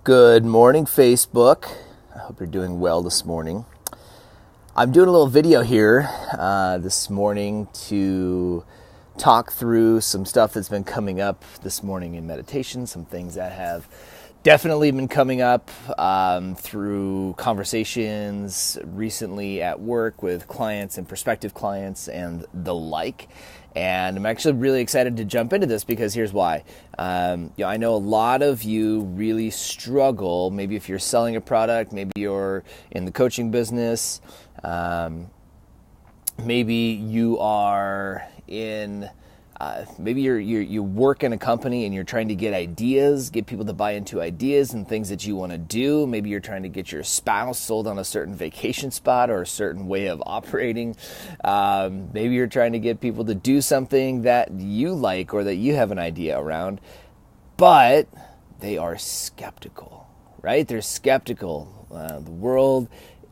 Good morning, Facebook. I hope you're doing well this morning. I'm doing a little video here this morning to talk through some stuff that's been coming up this morning in meditation, some things that have definitely been coming up through conversations recently at work with clients and prospective clients and the like. And I'm actually really excited to jump into this because here's why. I know a lot of you really struggle. Maybe if you're selling a product, maybe you're in the coaching business, maybe you are in. Maybe you work in a company and you're trying to get ideas, get people to buy into ideas and things that you want to do. Maybe you're trying to get your spouse sold on a certain vacation spot or a certain way of operating. Maybe you're trying to get people to do something that you like or that you have an idea around, but they are skeptical, right? They're skeptical. The world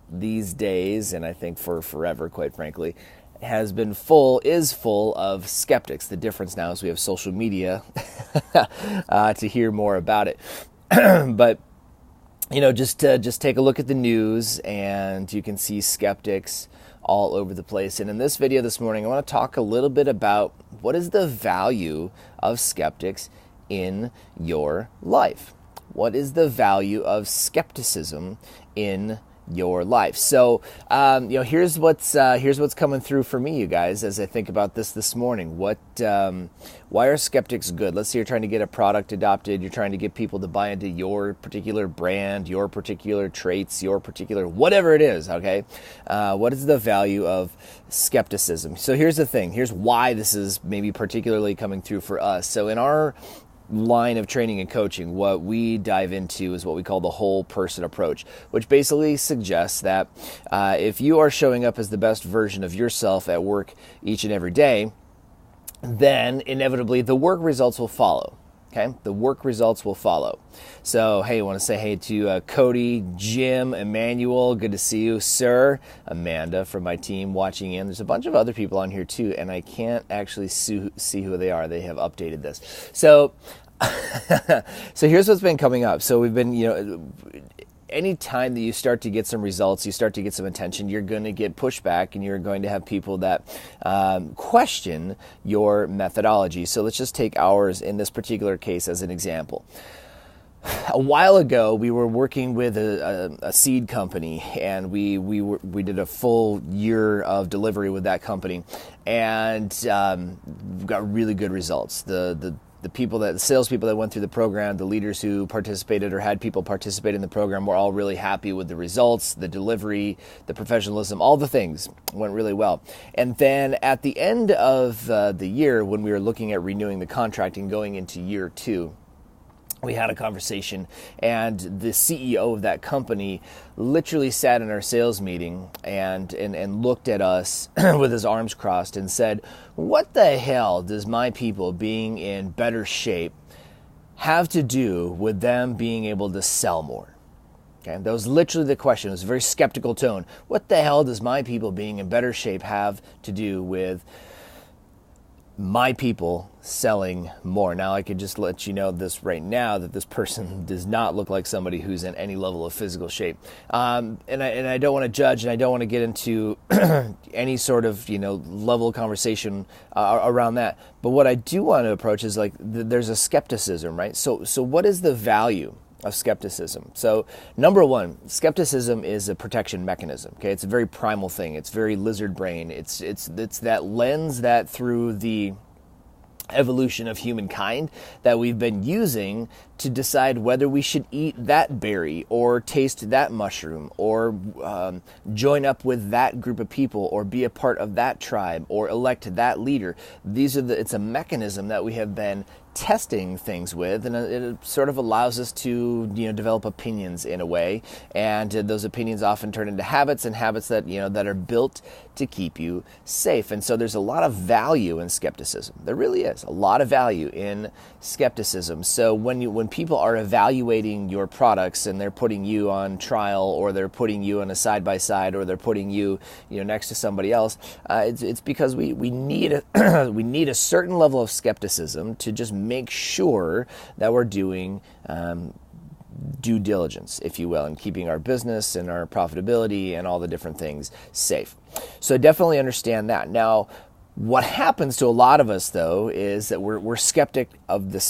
these days, and I think for forever, quite frankly, is full of skeptics. The difference now is we have social media to hear more about it. But just take a look at the news, and you can see skeptics all over the place. And in this video this morning, I want to talk a little bit about what is the value of skeptics in your life. What is the value of skepticism in your life? So, here's what's coming through for me, you guys, as I think about this morning. Why are skeptics good? Let's say you're trying to get a product adopted. You're trying to get people to buy into your particular brand, your particular traits, your particular whatever it is. Okay, what is the value of skepticism? So here's the thing. Here's why this is maybe particularly coming through for us. So in our line of training and coaching, what we dive into is what we call the whole person approach, which basically suggests that if you are showing up as the best version of yourself at work each and every day, then inevitably the work results will follow. Okay, the work results will follow. So, hey, I want to say hey to Cody, Jim, Emmanuel. Good to see you, sir. Amanda from my team watching in. There's a bunch of other people on here too, and I can't actually see who they are. They have updated this. So, so here's what's been coming up. So we've been, anytime that you start to get some results, you start to get some attention, you're going to get pushback and you're going to have people that question your methodology. So let's just take ours in this particular case as an example. A while ago, we were working with a seed company, and we did a full year of delivery with that company, and got really good results. The salespeople that went through the program, the leaders who participated or had people participate in the program were all really happy with the results, the delivery, the professionalism, all the things went really well. And then at the end of the year, when we were looking at renewing the contract and going into year 2, we had a conversation, and the CEO of that company literally sat in our sales meeting and looked at us with his arms crossed and said, "What the hell does my people being in better shape have to do with them being able to sell more?" Okay, that was literally the question. It was a very skeptical tone. What the hell does my people being in better shape have to do with my people selling more? Now, I could just let you know this right now that this person does not look like somebody who's in any level of physical shape. And I don't want to judge, and I don't want to get into any sort of level of conversation around that. But what I do want to approach is there's a skepticism, right? So what is the value of skepticism? So number one, skepticism is a protection mechanism. Okay, it's a very primal thing. It's very lizard brain. It's that lens that through the evolution of humankind that we've been using to decide whether we should eat that berry or taste that mushroom or join up with that group of people or be a part of that tribe or elect that leader. It's a mechanism that we have been testing things with, and it sort of allows us to develop opinions in a way, and those opinions often turn into habits, and habits that that are built to keep you safe. And so there's a lot of value in skepticism. There really is a lot of value in skepticism. So when people are evaluating your products and they're putting you on trial, or they're putting you on a side by side, or they're putting you next to somebody else, it's because we need we need a certain level of skepticism to just make sure that we're doing due diligence, if you will, in keeping our business and our profitability and all the different things safe. So definitely understand that. Now, what happens to a lot of us, though, is that we're skeptical of the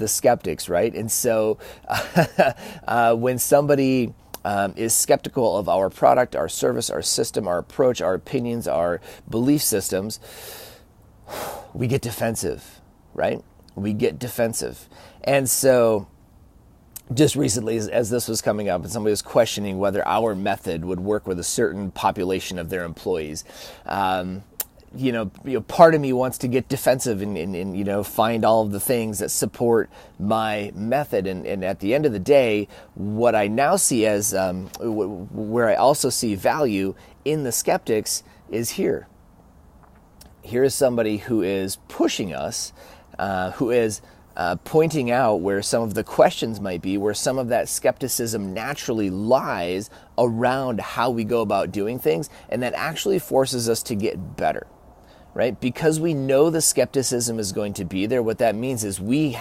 skeptics, right? And so when somebody is skeptical of our product, our service, our system, our approach, our opinions, our belief systems, we get defensive, right? We get defensive. And so just recently, as this was coming up and somebody was questioning whether our method would work with a certain population of their employees, part of me wants to get defensive and find all of the things that support my method. And at the end of the day, what I now see as where I also see value in the skeptics is here. Here is somebody who is pushing us, who is pointing out where some of the questions might be, where some of that skepticism naturally lies around how we go about doing things, and that actually forces us to get better, right? Because we know the skepticism is going to be there, what that means is we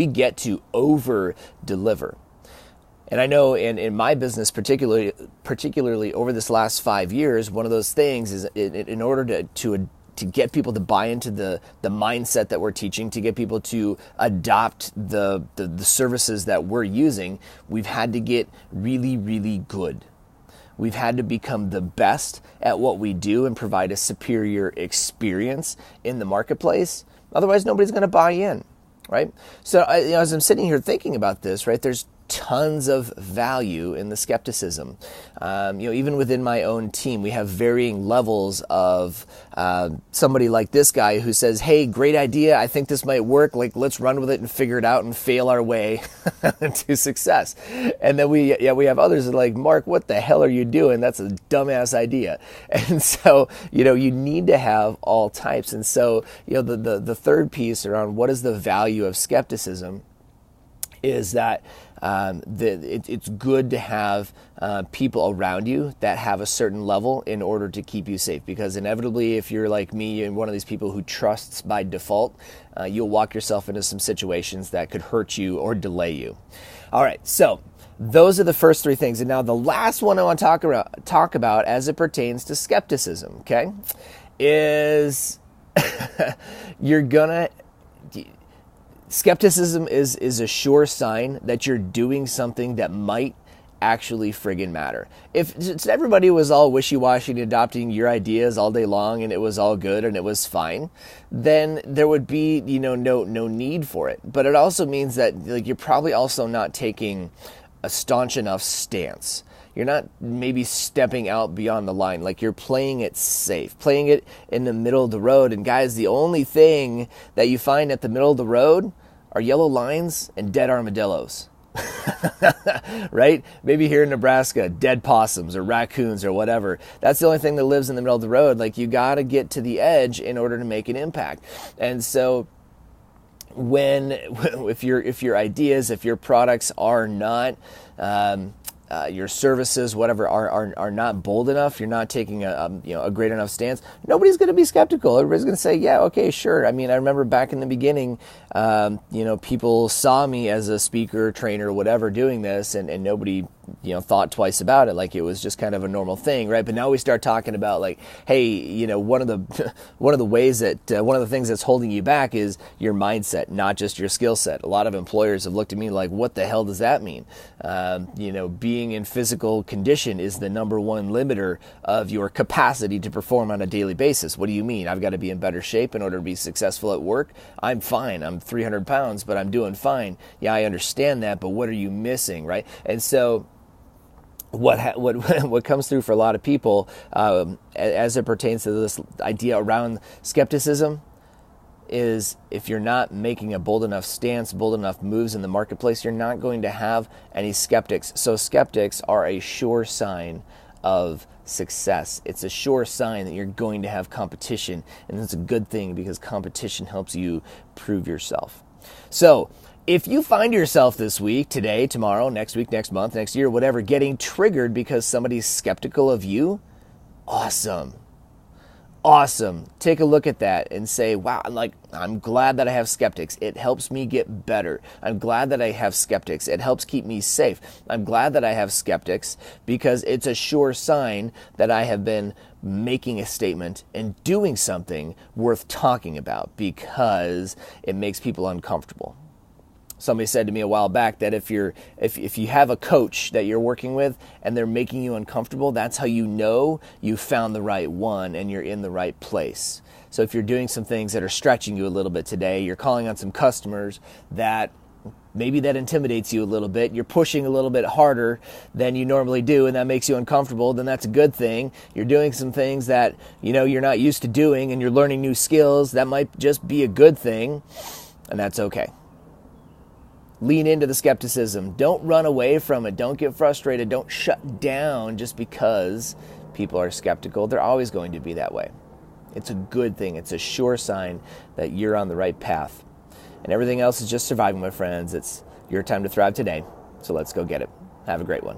get to over-deliver. And I know in my business, particularly over this last 5 years, one of those things is in order to get people to buy into the mindset that we're teaching, to get people to adopt the services that we're using, we've had to get really, really good. We've had to become the best at what we do and provide a superior experience in the marketplace. Otherwise, nobody's going to buy in, right? So as I'm sitting here thinking about this, right, there's tons of value in the skepticism. Even within my own team, we have varying levels of somebody like this guy who says, hey, great idea. I think this might work. Like, let's run with it and figure it out and fail our way to success. And then we have others that are like, Mark, what the hell are you doing? That's a dumbass idea. And so, you need to have all types. And so, the third piece around what is the value of skepticism is that it's good to have people around you that have a certain level in order to keep you safe. Because inevitably, if you're like me and one of these people who trusts by default, you'll walk yourself into some situations that could hurt you or delay you. All right, so those are the first three things. And now the last one I want to talk about as it pertains to skepticism, okay, is skepticism is a sure sign that you're doing something that might actually friggin' matter. If everybody was all wishy-washy and adopting your ideas all day long and it was all good and it was fine, then there would be no need for it. But it also means that you're probably also not taking a staunch enough stance. You're not maybe stepping out beyond the line. Like, you're playing it safe, playing it in the middle of the road. And guys, the only thing that you find at the middle of the road are yellow lines and dead armadillos. Right? Maybe here in Nebraska, dead possums or raccoons or whatever. That's the only thing that lives in the middle of the road. Like, you got to get to the edge in order to make an impact. And so if your ideas, if your products are not your services, whatever, are not bold enough, you're not taking a great enough stance, nobody's going to be skeptical. Everybody's going to say, yeah, okay, sure. I mean, I remember back in the beginning, people saw me as a speaker, trainer, whatever, doing this, and nobody thought twice about it. Like, it was just kind of a normal thing, right? But now we start talking about, like, hey, one of the ways that one of the things that's holding you back is your mindset, not just your skill set. A lot of employers have looked at me like, what the hell does that mean? Being in physical condition is the number one limiter of your capacity to perform on a daily basis. What do you mean? I've got to be in better shape in order to be successful at work? I'm fine. I'm 300 pounds, but I'm doing fine. Yeah, I understand that, but what are you missing, right? And so what comes through for a lot of people as it pertains to this idea around skepticism is, if you're not making a bold enough stance, bold enough moves in the marketplace, you're not going to have any skeptics. So skeptics are a sure sign of success. It's a sure sign that you're going to have competition, and it's a good thing because competition helps you prove yourself. So if you find yourself this week, today, tomorrow, next week, next month, next year, whatever, getting triggered because somebody's skeptical of you, awesome. Awesome. Take a look at that and say, wow, I'm glad that I have skeptics. It helps me get better. I'm glad that I have skeptics. It helps keep me safe. I'm glad that I have skeptics because it's a sure sign that I have been making a statement and doing something worth talking about because it makes people uncomfortable. Somebody said to me a while back that if you have a coach that you're working with and they're making you uncomfortable, that's how you know you found the right one and you're in the right place. So if you're doing some things that are stretching you a little bit today, you're calling on some customers that maybe that intimidates you a little bit, you're pushing a little bit harder than you normally do and that makes you uncomfortable, then that's a good thing. You're doing some things that you're not used to doing and you're learning new skills, that might just be a good thing, and that's okay. Lean into the skepticism. Don't run away from it. Don't get frustrated. Don't shut down just because people are skeptical. They're always going to be that way. It's a good thing. It's a sure sign that you're on the right path. And everything else is just surviving, my friends. It's your time to thrive today. So let's go get it. Have a great one.